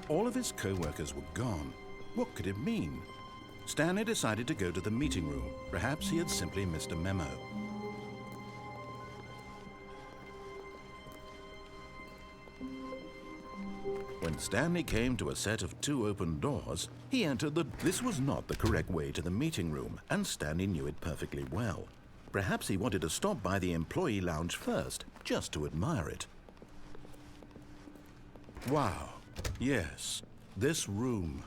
All of his co-workers were gone. What could it mean? Stanley decided to go to the meeting room. Perhaps he had simply missed a memo. When Stanley came to a set of 2 open doors, he entered This was not the correct way to the meeting room, and Stanley knew it perfectly well. Perhaps he wanted to stop by the employee lounge first, just to admire it. Wow, yes, this room.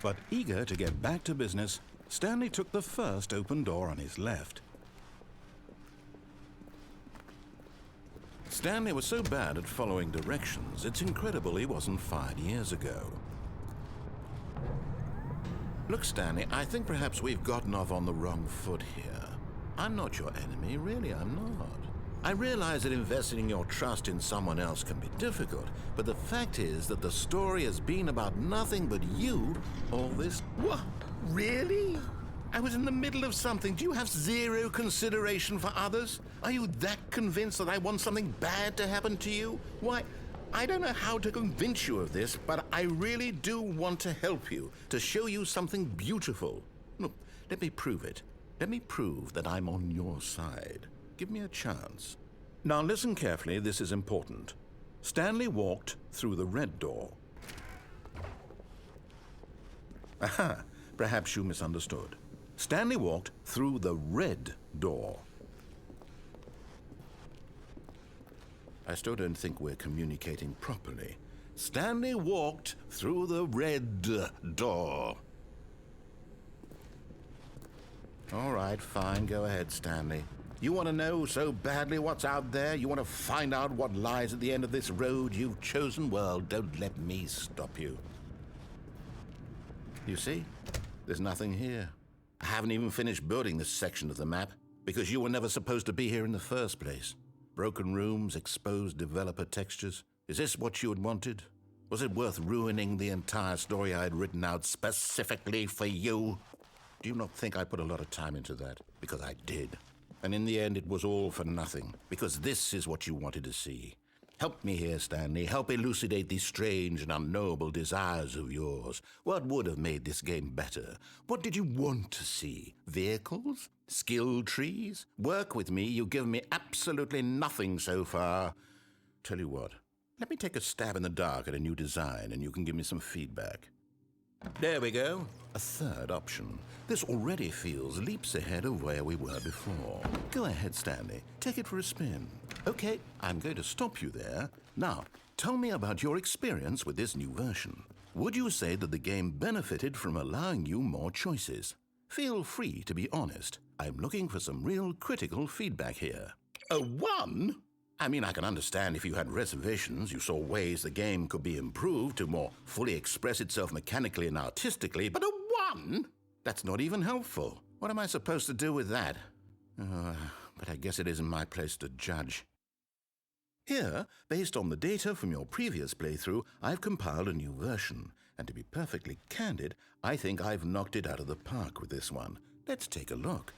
But eager to get back to business, Stanley took the first open door on his left. Stanley was so bad at following directions, it's incredible he wasn't fired years ago. Look, Stanley, I think perhaps we've gotten off on the wrong foot here. I'm not your enemy, really, I'm not. I realize that investing your trust in someone else can be difficult, but the fact is that the story has been about nothing but you all this... What? Really? I was in the middle of something. Do you have zero consideration for others? Are you that convinced that I want something bad to happen to you? Why, I don't know how to convince you of this, but I really do want to help you, to show you something beautiful. Look, let me prove it. Let me prove that I'm on your side. Give me a chance. Now listen carefully, this is important. Stanley walked through the red door. Aha, perhaps you misunderstood. Stanley walked through the red door. I still don't think we're communicating properly. Stanley walked through the red door. All right, fine, go ahead, Stanley. You want to know so badly what's out there? You want to find out what lies at the end of this road you've chosen? Well, don't let me stop you. You see, there's nothing here. I haven't even finished building this section of the map, because you were never supposed to be here in the first place. Broken rooms, exposed developer textures. Is this what you had wanted? Was it worth ruining the entire story I had written out specifically for you? Do you not think I put a lot of time into that? Because I did. And in the end, it was all for nothing, because this is what you wanted to see. Help me here, Stanley. Help elucidate these strange and unknowable desires of yours. What would have made this game better? What did you want to see? Vehicles? Skill trees? Work with me. You've given me absolutely nothing so far. Tell you what, let me take a stab in the dark at a new design, and you can give me some feedback. There we go. A third option. This already feels leaps ahead of where we were before. Go ahead, Stanley. Take it for a spin. Okay, I'm going to stop you there. Now, tell me about your experience with this new version. Would you say that the game benefited from allowing you more choices? Feel free to be honest. I'm looking for some real critical feedback here. A 1? I mean, I can understand if you had reservations, you saw ways the game could be improved to more fully express itself mechanically and artistically, but a 1? That's not even helpful. What am I supposed to do with that? But I guess it isn't my place to judge. Here, based on the data from your previous playthrough, I've compiled a new version, and to be perfectly candid, I think I've knocked it out of the park with this one. Let's take a look.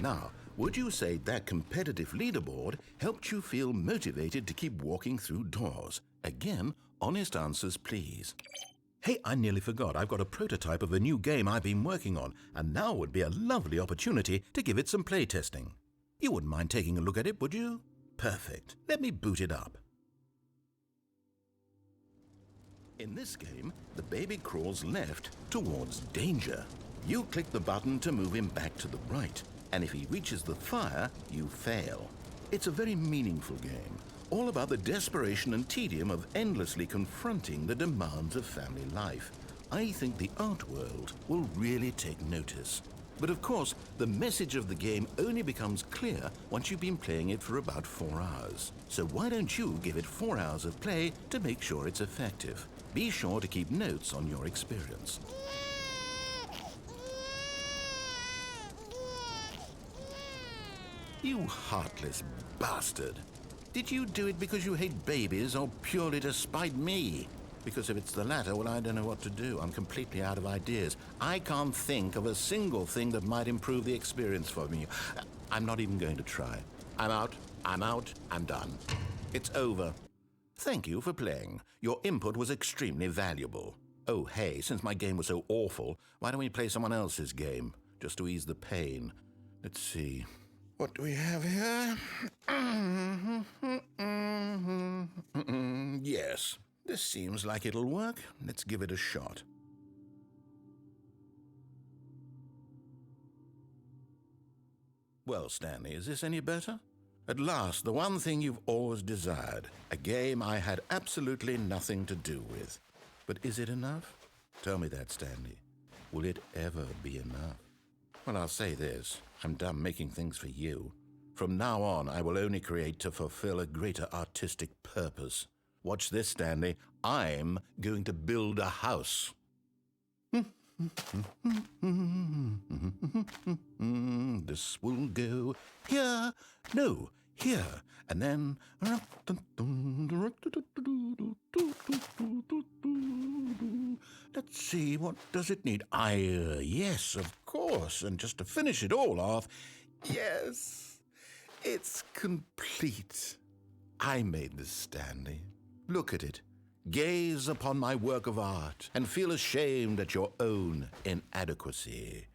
Now, would you say that competitive leaderboard helped you feel motivated to keep walking through doors? Again, honest answers, please. Hey, I nearly forgot. I've got a prototype of a new game I've been working on, and now would be a lovely opportunity to give it some playtesting. You wouldn't mind taking a look at it, would you? Perfect. Let me boot it up. In this game, the baby crawls left towards danger. You click the button to move him back to the right, and if he reaches the fire, you fail. It's a very meaningful game, all about the desperation and tedium of endlessly confronting the demands of family life. I think the art world will really take notice. But of course, the message of the game only becomes clear once you've been playing it for about 4 hours. So why don't you give it 4 hours of play to make sure it's effective? Be sure to keep notes on your experience. You heartless bastard. Did you do it because you hate babies or purely to spite me? Because if it's the latter, well, I don't know what to do. I'm completely out of ideas. I can't think of a single thing that might improve the experience for me. I'm not even going to try. I'm out. I'm out. I'm done. It's over. Thank you for playing. Your input was extremely valuable. Oh, hey, since my game was so awful, why don't we play someone else's game, just to ease the pain? Let's see. What do we have here? Yes, this seems like it'll work. Let's give it a shot. Well, Stanley, is this any better? At last, the one thing you've always desired, a game I had absolutely nothing to do with. But is it enough? Tell me that, Stanley. Will it ever be enough? Well, I'll say this. I'm done making things for you. From now on, I will only create to fulfill a greater artistic purpose. Watch this, Stanley. I'm going to build a house. This will go here, no, here, and then... Let's see, what does it need? Yes, of course, and just to finish it all off, yes, it's complete. I made this, Stanley. Look at it. Gaze upon my work of art and feel ashamed at your own inadequacy.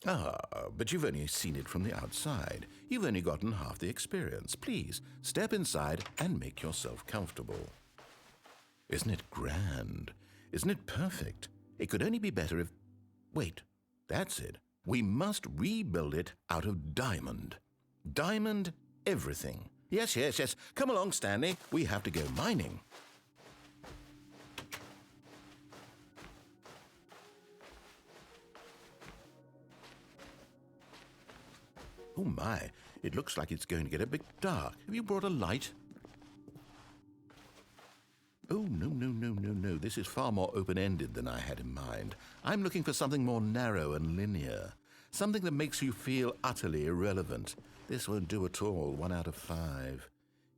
Ah, but you've only seen it from the outside. You've only gotten half the experience. Please, step inside and make yourself comfortable. Isn't it grand? Isn't it perfect? It could only be better if... Wait, that's it. We must rebuild it out of diamond. Diamond everything. Yes. Come along, Stanley. We have to go mining. Oh my, it looks like it's going to get a bit dark. Have you brought a light? Oh, no. This is far more open-ended than I had in mind. I'm looking for something more narrow and linear. Something that makes you feel utterly irrelevant. This won't do at all. 1 out of 5.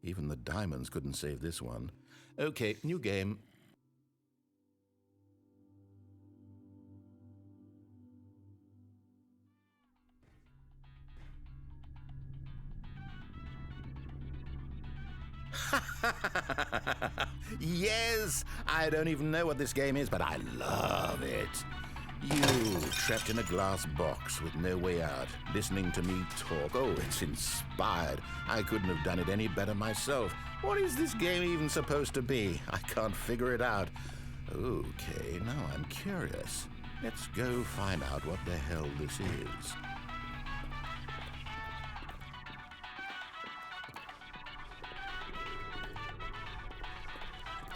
Even the diamonds couldn't save this one. Okay, new game. Yes! I don't even know what this game is, but I love it. You, trapped in a glass box with no way out, listening to me talk. Oh, it's inspired. I couldn't have done it any better myself. What is this game even supposed to be? I can't figure it out. Okay, now I'm curious. Let's go find out what the hell this is.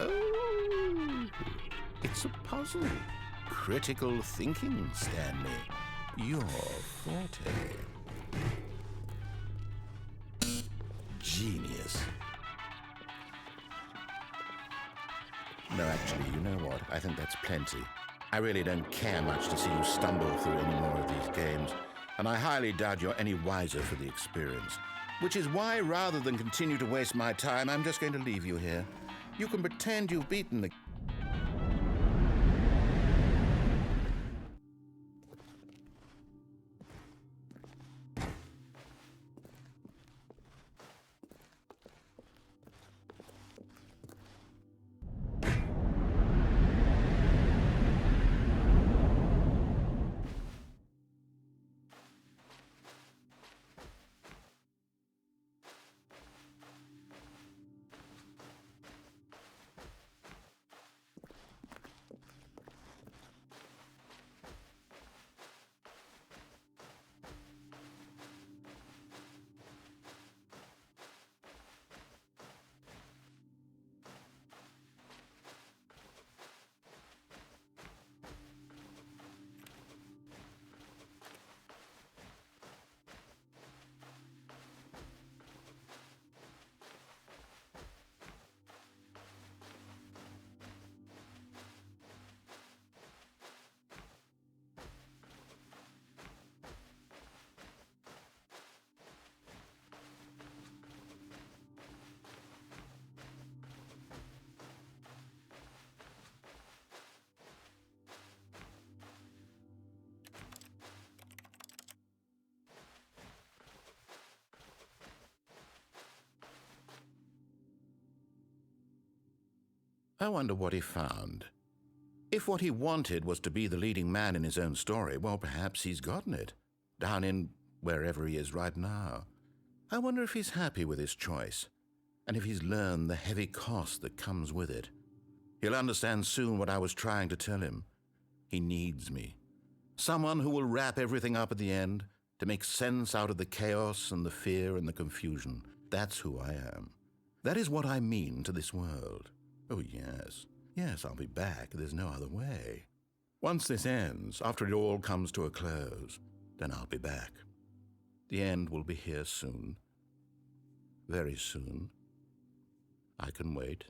Oh, it's a puzzle. Critical thinking, Stanley. Your forte. Genius. No, actually, you know what? I think that's plenty. I really don't care much to see you stumble through any more of these games, and I highly doubt you're any wiser for the experience. Which is why, rather than continue to waste my time, I'm just going to leave you here. You can pretend you've beaten the... I wonder what he found. If what he wanted was to be the leading man in his own story, well, perhaps he's gotten it, down in wherever he is right now. I wonder if he's happy with his choice, and if he's learned the heavy cost that comes with it. He'll understand soon what I was trying to tell him. He needs me. Someone who will wrap everything up at the end to make sense out of the chaos and the fear and the confusion. That's who I am. That is what I mean to this world. Oh, yes. Yes, I'll be back. There's no other way. Once this ends, after it all comes to a close, then I'll be back. The end will be here soon. Very soon. I can wait.